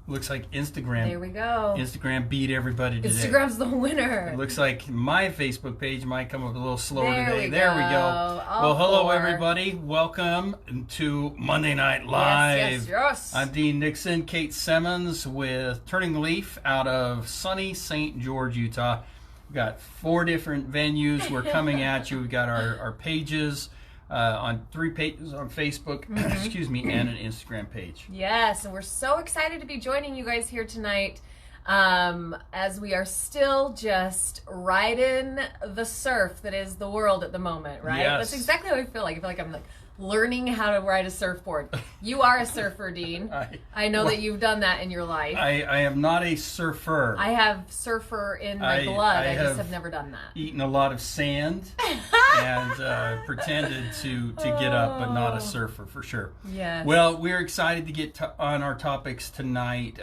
Looks like Instagram. There we go. Instagram beat everybody today. Instagram's the winner. It looks like my Facebook page might come up a little slower today. There we go. Well, hello everybody. Welcome to Monday Night Live. Yes. I'm Dean Nixon, Kate Semmens with Turning Leaf out of sunny St. George, Utah. We've got 4 different venues. We're coming at you. We've got our pages. On 3 pages on Facebook, excuse me, and an Instagram page. Yes, and we're so excited to be joining you guys here tonight as we are still just riding the surf that is the world at the moment, right? Yes. That's exactly how I feel like. I feel like I'm learning how to ride a surfboard. You are a surfer, Dean. I know that you've done that in your life. I am not a surfer. I have surfer in my blood. I just have never done that. Eaten a lot of sand and pretended to get up, but not a surfer for sure. Yes. Well, we're excited to get on our topics tonight.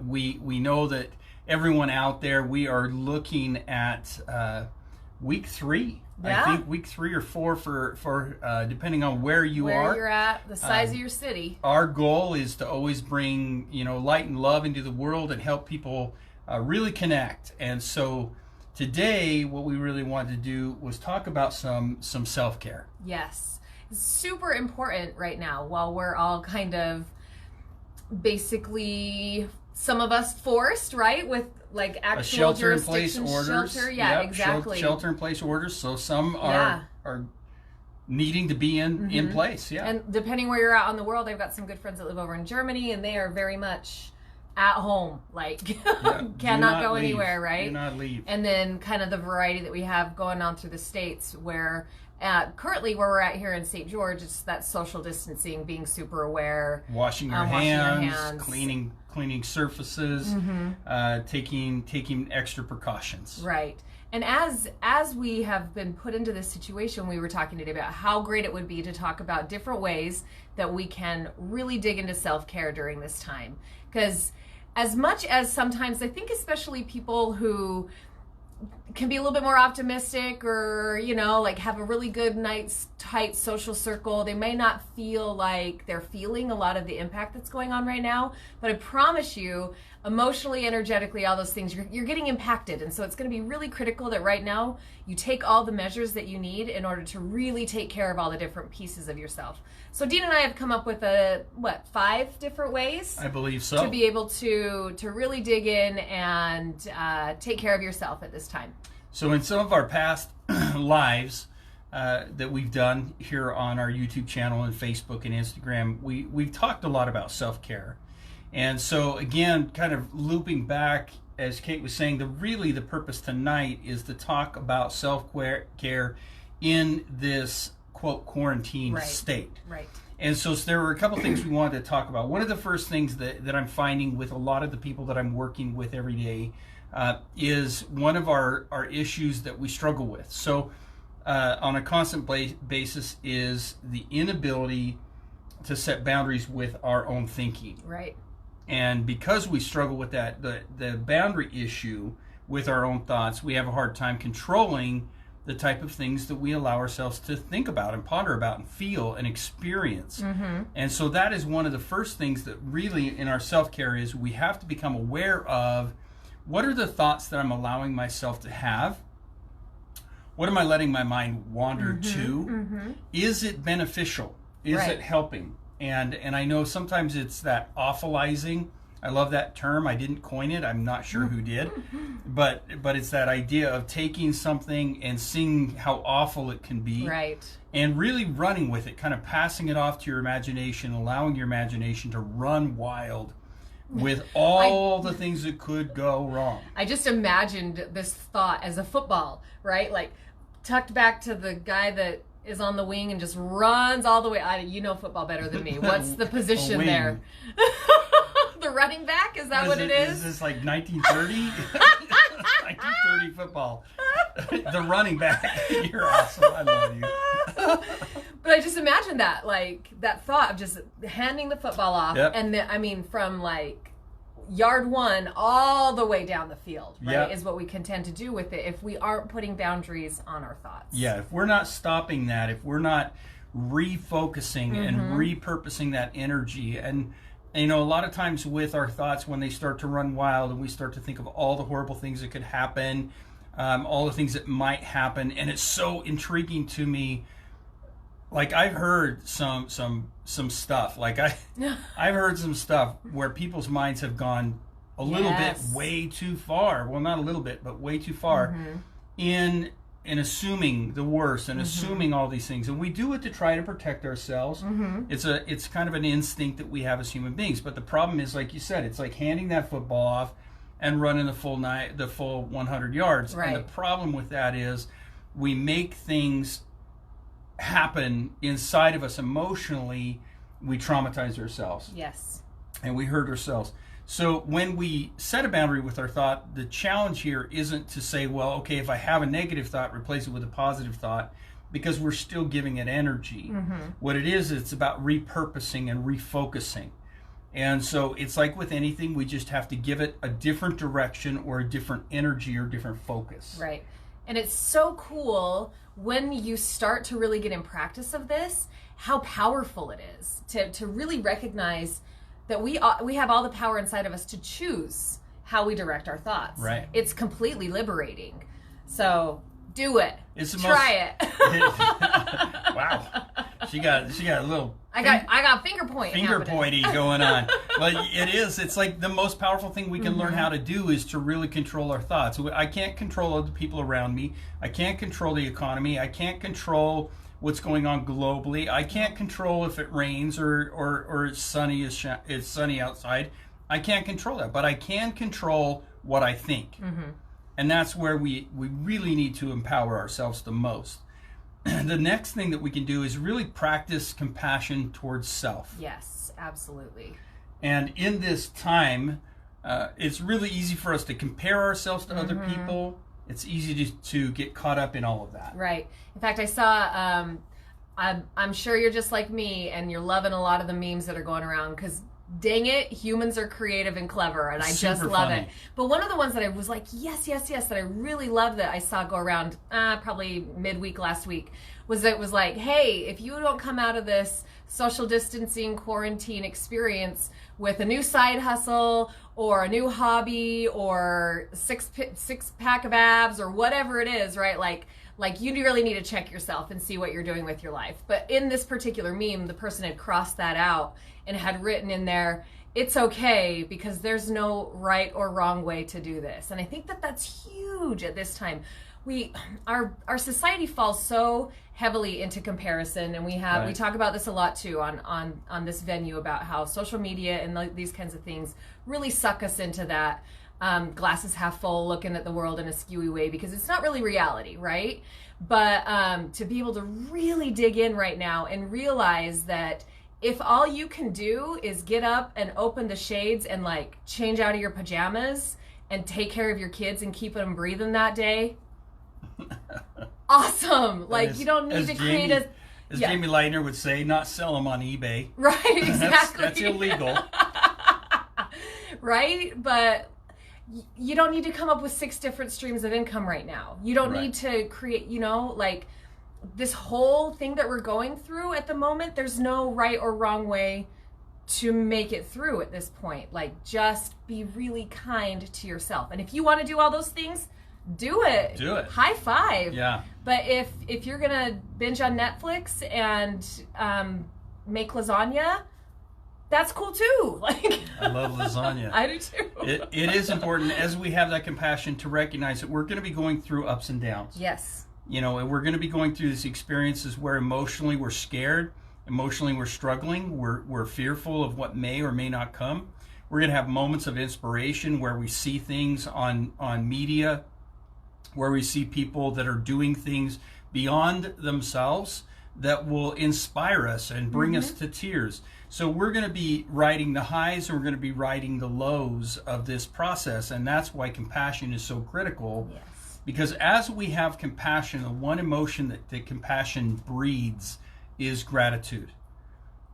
We know that everyone out there, we are looking at week 3. Yeah. I think week 3 or 4 for depending on where you're at, the size of your city. Our goal is to always bring light and love into the world and help people really connect. And so today, what we really wanted to do was talk about some self-care. Yes, it's super important right now while we're all kind of basically, some of us forced, right, with like actual shelter-in-place orders. Yeah, exactly. Shelter-in-place orders. So some are needing to be in place. Yeah. And depending where you're at on the world, I've got some good friends that live over in Germany, and they are very much at home, like cannot go anywhere, right? Do not leave. And then kind of the variety that we have going on through the States, where currently where we're at here in St. George, it's that social distancing, being super aware, washing your hands, cleaning surfaces, taking extra precautions. Right. And as we have been put into this situation, we were talking today about how great it would be to talk about different ways that we can really dig into self-care during this time. Because as much as sometimes I think especially people who can be a little bit more optimistic or, have a really good, nice, tight social circle, they may not feel like they're feeling a lot of the impact that's going on right now. But I promise you, emotionally, energetically, all those things, you're getting impacted. And so it's going to be really critical that right now you take all the measures that you need in order to really take care of all the different pieces of yourself. So Dean and I have come up with 5 different ways? I believe so. To be able to really dig in and take care of yourself at this time. So in some of our past lives that we've done here on our YouTube channel and Facebook and Instagram, we've talked a lot about self-care. And so again, kind of looping back, as Kate was saying, the purpose tonight is to talk about self-care in this, quote, quarantine state. Right. And so there were a couple things we wanted to talk about. One of the first things that I'm finding with a lot of the people that I'm working with every day is one of our issues that we struggle with. So on a constant basis is the inability to set boundaries with our own thinking. Right. And because we struggle with that, the boundary issue with our own thoughts, we have a hard time controlling the type of things that we allow ourselves to think about and ponder about and feel and experience. And so that is one of the first things that really in our self-care is we have to become aware of what are the thoughts that I'm allowing myself to have? What am I letting my mind wander to? Is it beneficial? Is it helping? And I know sometimes it's that awfulizing. I love that term. I didn't coin it. I'm not sure who did. But it's that idea of taking something and seeing how awful it can be. Right. And really running with it, kind of passing it off to your imagination, allowing your imagination to run wild with all the things that could go wrong. I just imagined this thought as a football, right? Like tucked back to the guy that is on the wing and just runs all the way. You know football better than me. What's the position there? The running back? Is that what it is? Is this like 1930? 1930 football. The running back. You're awesome. I love you. But I just imagine that, like, that thought of just handing the football off. And then, from like yard 1 all the way down the field, right, is what we can tend to do with it if we aren't putting boundaries on our thoughts. Yeah, if we're not stopping that, if we're not refocusing and repurposing that energy, and And, you know, a lot of times with our thoughts, when they start to run wild and we start to think of all the horrible things that could happen, all the things that might happen, and it's so intriguing to me. Like, I've heard some stuff. Like, I've heard some stuff where people's minds have gone a little bit way too far. Well, not a little bit, but way too far in assuming the worst and assuming all these things. And we do it to try to protect ourselves. It's kind of an instinct that we have as human beings. But the problem is, like you said, it's like handing that football off and running the full 100 yards. Right. And the problem with that is we make things happen inside of us emotionally. We traumatize ourselves. Yes. And we hurt ourselves. So when we set a boundary with our thought, the challenge here isn't to say, well, okay, if I have a negative thought, replace it with a positive thought, because we're still giving it energy. What it is, it's about repurposing and refocusing. And so it's like with anything, we just have to give it a different direction or a different energy or different focus. Right. And it's so cool when you start to really get in practice of this, how powerful it is to really recognize that we have all the power inside of us to choose how we direct our thoughts. Right. It's completely liberating. So do it. Try it. Wow. She got a little I got finger pointy going on. Well, it is. It's like the most powerful thing we can learn how to do is to really control our thoughts. I can't control other people around me. I can't control the economy. I can't control what's going on globally. I can't control if it rains or it's sunny. It's sunny outside. I can't control that, but I can control what I think. And that's where we really need to empower ourselves the most. The next thing that we can do is really practice compassion towards self. Yes, absolutely. And in this time, it's really easy for us to compare ourselves to other people. It's easy to get caught up in all of that. Right. In fact, I saw, I'm sure you're just like me and you're loving a lot of the memes that are going around because dang it, humans are creative and clever, and I just love it. But one of the ones that I was like, yes, that I really loved that I saw go around probably midweek last week was that it was like, hey, if you don't come out of this social distancing quarantine experience with a new side hustle or a new hobby or six pack of abs or whatever it is, right? Like you really need to check yourself and see what you're doing with your life. But in this particular meme, the person had crossed that out and had written in there, it's okay because there's no right or wrong way to do this. And I think that that's huge at this time. Our society falls so heavily into comparison, and we talk about this a lot too on this venue about how social media and these kinds of things really suck us into that glasses half full, looking at the world in a skewy way because it's not really reality, right? But to be able to really dig in right now and realize that if all you can do is get up and open the shades and like change out of your pajamas and take care of your kids and keep them breathing that day, awesome. Like you don't need to create as Jamie Leitner would say, not sell them on eBay. Right, exactly. That's illegal. Right? But you don't need to come up with 6 different streams of income right now. You don't need to create, like this whole thing that we're going through at the moment, there's no right or wrong way to make it through at this point. Like, just be really kind to yourself. And if you want to do all those things, do it. Do it. High five. Yeah. But if you're going to binge on Netflix and make lasagna, that's cool too. Like, I love lasagna. I do too. It is important as we have that compassion to recognize that we're going to be going through ups and downs. Yes. And we're going to be going through these experiences where emotionally we're scared, emotionally we're struggling, we're fearful of what may or may not come. We're going to have moments of inspiration where we see things on media, where we see people that are doing things beyond themselves that will inspire us and bring us to tears. So we're going to be riding the highs and we're going to be riding the lows of this process, and that's why compassion is so critical. Yes. Because as we have compassion, the one emotion that compassion breeds is gratitude.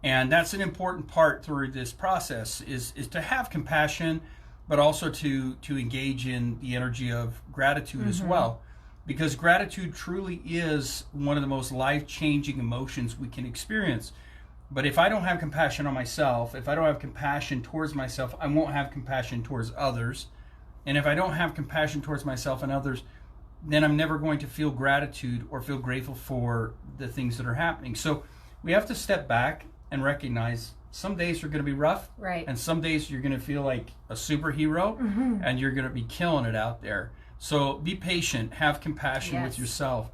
And that's an important part through this process is to have compassion, but also to engage in the energy of gratitude as well. Because gratitude truly is one of the most life-changing emotions we can experience. But if I don't have compassion on myself, if I don't have compassion towards myself, I won't have compassion towards others. And if I don't have compassion towards myself and others, then I'm never going to feel gratitude or feel grateful for the things that are happening. So we have to step back and recognize some days are going to be rough. Right. And some days you're going to feel like a superhero, and you're going to be killing it out there. So be patient, have compassion with yourself.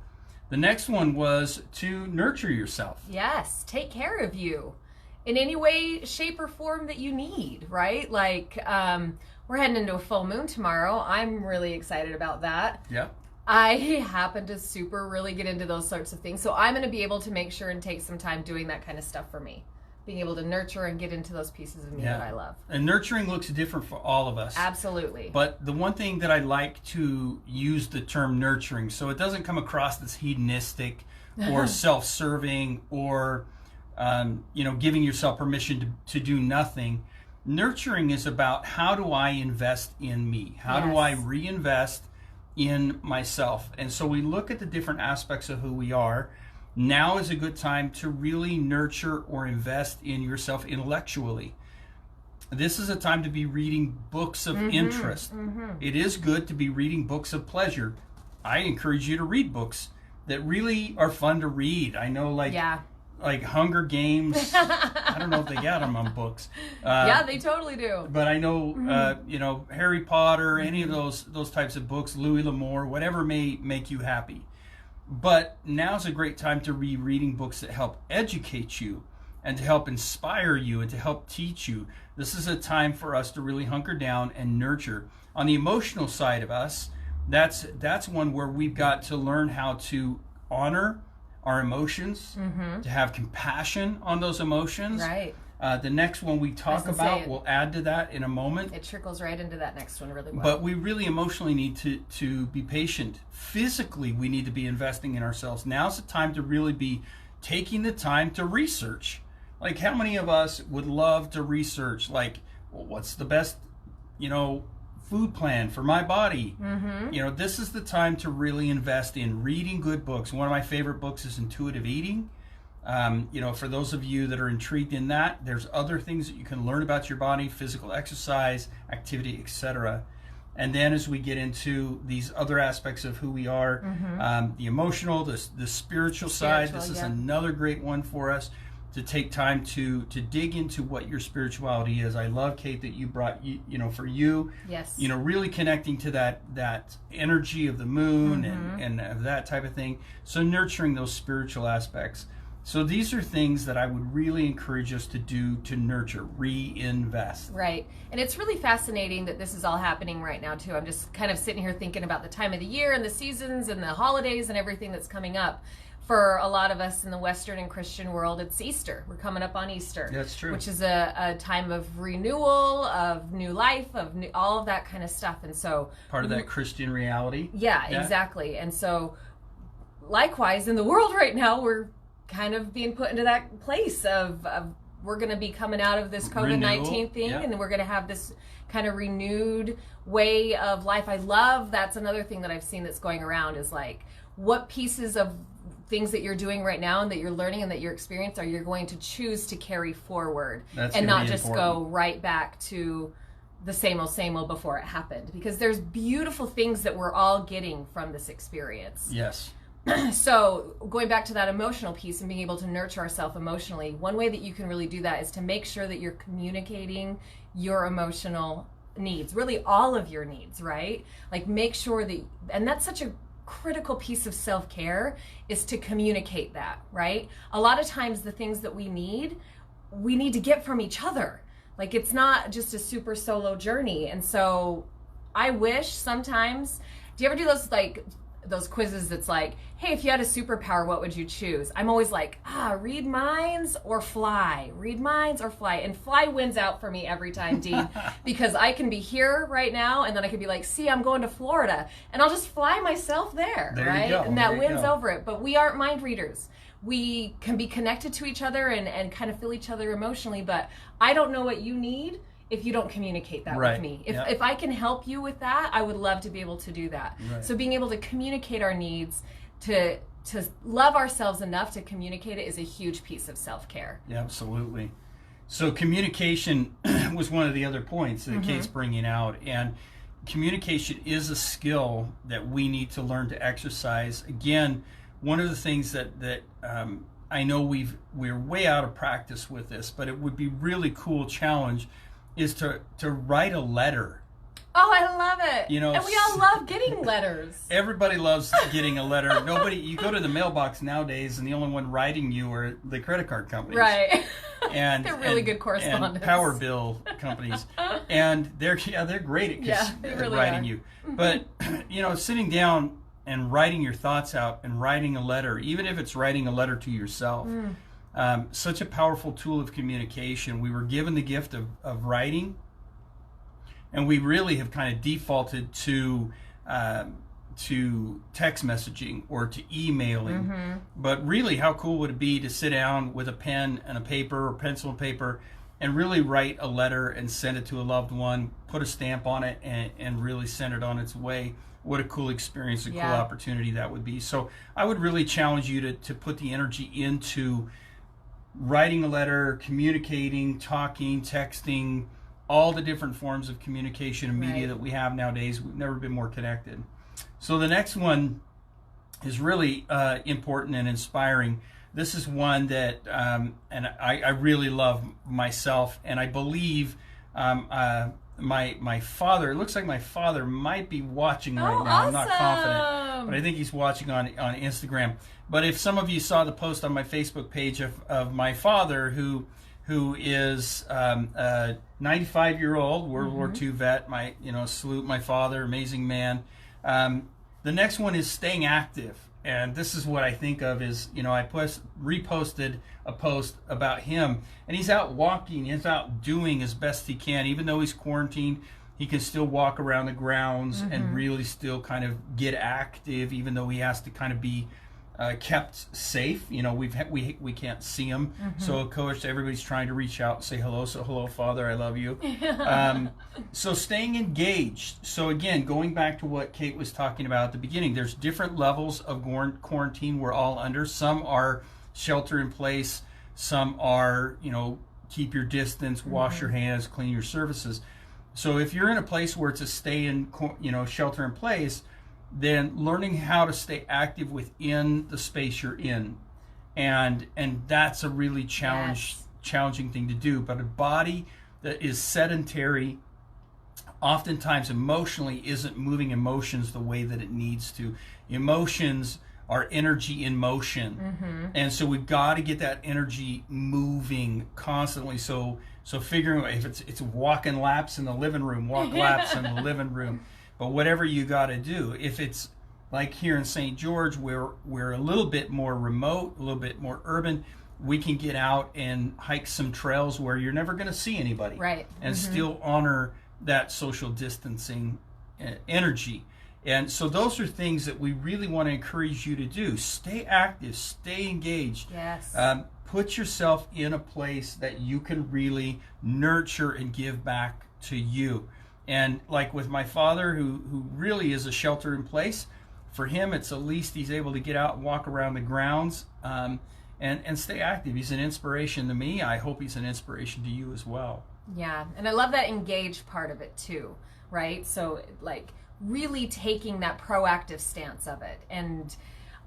The next one was to nurture yourself. Yes, take care of you in any way, shape, or form that you need, right? Like, we're heading into a full moon tomorrow. I'm really excited about that. Yep. I happen to really get into those sorts of things. So I'm going to be able to make sure and take some time doing that kind of stuff for me. Being able to nurture and get into those pieces of me that I love. And nurturing looks different for all of us. Absolutely. But the one thing that I like to use the term nurturing, so it doesn't come across as hedonistic or self-serving or giving yourself permission to do nothing. Nurturing is about, how do I invest in me? How do I reinvest in myself? And so we look at the different aspects of who we are. Now is a good time to really nurture or invest in yourself intellectually. This is a time to be reading books of interest. It is good to be reading books of pleasure. I encourage you to read books that really are fun to read. I know, like Hunger Games. I don't know if they got them on books. Yeah, they totally do. But I know, Harry Potter, any of those types of books, Louis L'Amour, whatever may make you happy. But now's a great time to be reading books that help educate you and to help inspire you and to help teach you. This is a time for us to really hunker down and nurture. On the emotional side of us, that's one where we've got to learn how to honor our emotions, to have compassion on those emotions. Right. The next one we talk about, we'll add to that in a moment. It trickles right into that next one really well. But we really emotionally need to be patient. Physically, we need to be investing in ourselves. Now's the time to really be taking the time to research. Like, how many of us would love to research, like, well, what's the best, food plan for my body? This is the time to really invest in reading good books. One of my favorite books is Intuitive Eating. For those of you that are intrigued in that, there's other things that you can learn about your body, physical exercise, activity, etc. And then as we get into these other aspects of who we are, the emotional, the spiritual side, this is another great one for us to take time to dig into what your spirituality is. I love, Kate, that you brought, for you, really connecting to that energy of the moon and of that type of thing. So nurturing those spiritual aspects. So these are things that I would really encourage us to do to nurture, reinvest. Right. And it's really fascinating that this is all happening right now, too. I'm just kind of sitting here thinking about the time of the year and the seasons and the holidays and everything that's coming up. For a lot of us in the Western and Christian world, it's Easter. We're coming up on Easter. That's true. Which is a time of renewal, of new life, all of that kind of stuff. And so part of that Christian reality. Yeah, exactly. And so likewise, in the world right now, we're kind of being put into that place of we're going to be coming out of this COVID-19 thing, and we're going to have this kind of renewed way of life. I love, that's another thing that I've seen that's going around, is like, what pieces of things that you're doing right now and that you're learning and that you're experiencing are you going to choose to carry forward, and not just go right back to the same old before it happened, because there's beautiful things that we're all getting from this experience. Yes. So going back to that emotional piece and being able to nurture ourselves emotionally, one way that you can really do that is to make sure that you're communicating your emotional needs, really all of your needs, right? Like, make sure that, and that's such a critical piece of self-care, is to communicate that, right? A lot of times the things that we need to get from each other. Like, it's not just a super solo journey. And so I wish sometimes, do you ever do those quizzes that's like, hey, if you had a superpower, what would you choose? I'm always like, read minds or fly. Read minds or fly. And fly wins out for me every time, Dean, because I can be here right now, and then I could be like, see, I'm going to Florida, and I'll just fly myself there right? And that wins over it. But we aren't mind readers. We can be connected to each other and kind of feel each other emotionally, but I don't know what you need if you don't communicate that with me. If I can help you with that, I would love to be able to do that. Right. So being able to communicate our needs, to love ourselves enough to communicate it is a huge piece of self-care. Yeah, absolutely. So communication was one of the other points that Kate's bringing out, and communication is a skill that we need to learn to exercise. Again, one of the things that I know we're way out of practice with this, but it would be really cool challenge is to write a letter. Oh, I love it. You know, and we all love getting letters. Everybody loves getting a letter. You go to the mailbox nowadays, and the only one writing you are the credit card companies. Right. And they're really good correspondents. And power bill companies. And they're great at writing you. But, sitting down and writing your thoughts out and writing a letter, even if it's writing a letter to yourself, such a powerful tool of communication. We were given the gift of writing, and we really have kind of defaulted to text messaging or to emailing. But really, how cool would it be to sit down with a pen and a paper or pencil and paper and really write a letter and send it to a loved one, put a stamp on it, and really send it on its way? What a cool experience, a cool opportunity that would be. So I would really challenge you to put the energy into writing a letter, communicating, talking, texting, all the different forms of communication and media that we have nowadays. We've never been more connected. So the next one is really important and inspiring. This is one that, and I really love myself, and I believe my father, it looks like my father might be watching right now. Awesome. I'm not confident, but I think he's watching on Instagram. But if some of you saw the post on my Facebook page of my father, who is a 95-year-old World War II vet, salute my father, amazing man. The next one is staying active. And this is what I think of is, I reposted a post about him, and he's out walking, he's out doing as best he can. Even though he's quarantined, he can still walk around the grounds and really still kind of get active, even though he has to kind of be kept safe. We can't see him. So of course everybody's trying to reach out and say hello. So hello, Father, I love you. So staying engaged. So again, going back to what Kate was talking about at the beginning, there's different levels of quarantine we're all under. Some are shelter in place. Some are, keep your distance, wash your hands, clean your surfaces. So if you're in a place where it's a stay in, shelter in place, then learning how to stay active within the space you're in, and that's a really challenging thing to do. But a body that is sedentary, oftentimes emotionally isn't moving emotions the way that it needs to. Emotions are energy in motion, and so we've got to get that energy moving constantly. So figuring out if it's walking laps in the living room, walk laps in the living room. But whatever you got to do, if it's like here in St. George, we're a little bit more remote, a little bit more urban, we can get out and hike some trails where you're never going to see anybody, and still honor that social distancing energy. And so those are things that we really want to encourage you to do. Stay active, stay engaged. Yes. Put yourself in a place that you can really nurture and give back to you. And like with my father, who really is a shelter in place, for him, it's at least he's able to get out and walk around the grounds and stay active. He's an inspiration to me. I hope he's an inspiration to you as well. Yeah, and I love that engaged part of it too, right? So like really taking that proactive stance of it. And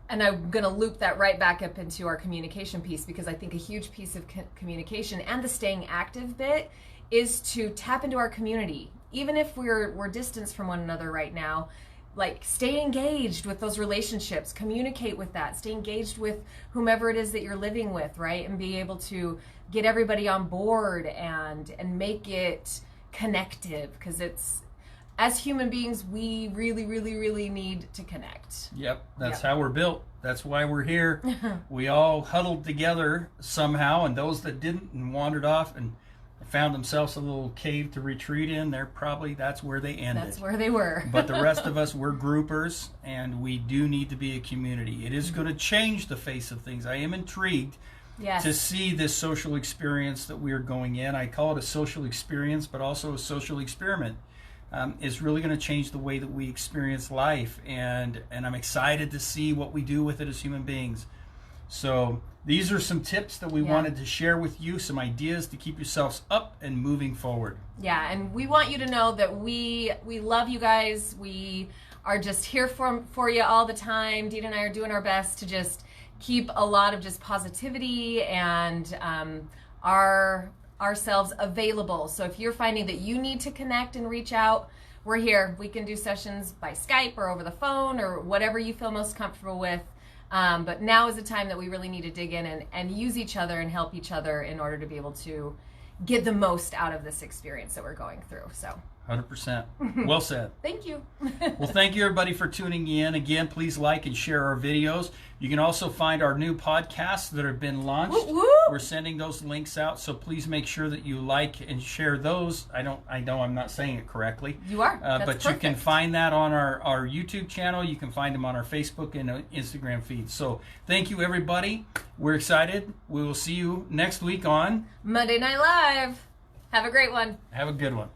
I'm going to loop that right back up into our communication piece, because I think a huge piece of communication and the staying active bit is to tap into our community. Even if we're distanced from one another right now, like stay engaged with those relationships, communicate with that, stay engaged with whomever it is that you're living with, right? And be able to get everybody on board and make it connective, because it's, as human beings, we really, really, really need to connect. Yep, that's how we're built. That's why we're here. We all huddled together somehow, and those that didn't and wandered off and found themselves a little cave to retreat in, that's where they ended. That's where they were. But the rest of us, we're groupers, and we do need to be a community. It is going to change the face of things. I am intrigued to see this social experience that we're going in. I call it a social experience, but also a social experiment. is really going to change the way that we experience life, and I'm excited to see what we do with it as human beings. So these are some tips that we wanted to share with you, some ideas to keep yourselves up and moving forward. Yeah, and we want you to know that we love you guys. We are just here for you all the time. Dean and I are doing our best to just keep a lot of just positivity and ourselves available. So if you're finding that you need to connect and reach out, we're here. We can do sessions by Skype or over the phone or whatever you feel most comfortable with. But now is the time that we really need to dig in and use each other and help each other in order to be able to get the most out of this experience that we're going through. So 100%. Well said. Thank you. Well, thank you everybody for tuning in. Again, please like and share our videos. You can also find our new podcasts that have been launched. Woo, woo. We're sending those links out, so please make sure that you like and share those. I know I'm not saying it correctly. You are. That's but perfect. You can find that on our YouTube channel. You can find them on our Facebook and Instagram feed. So thank you everybody. We're excited. We will see you next week on Monday Night Live. Have a great one. Have a good one.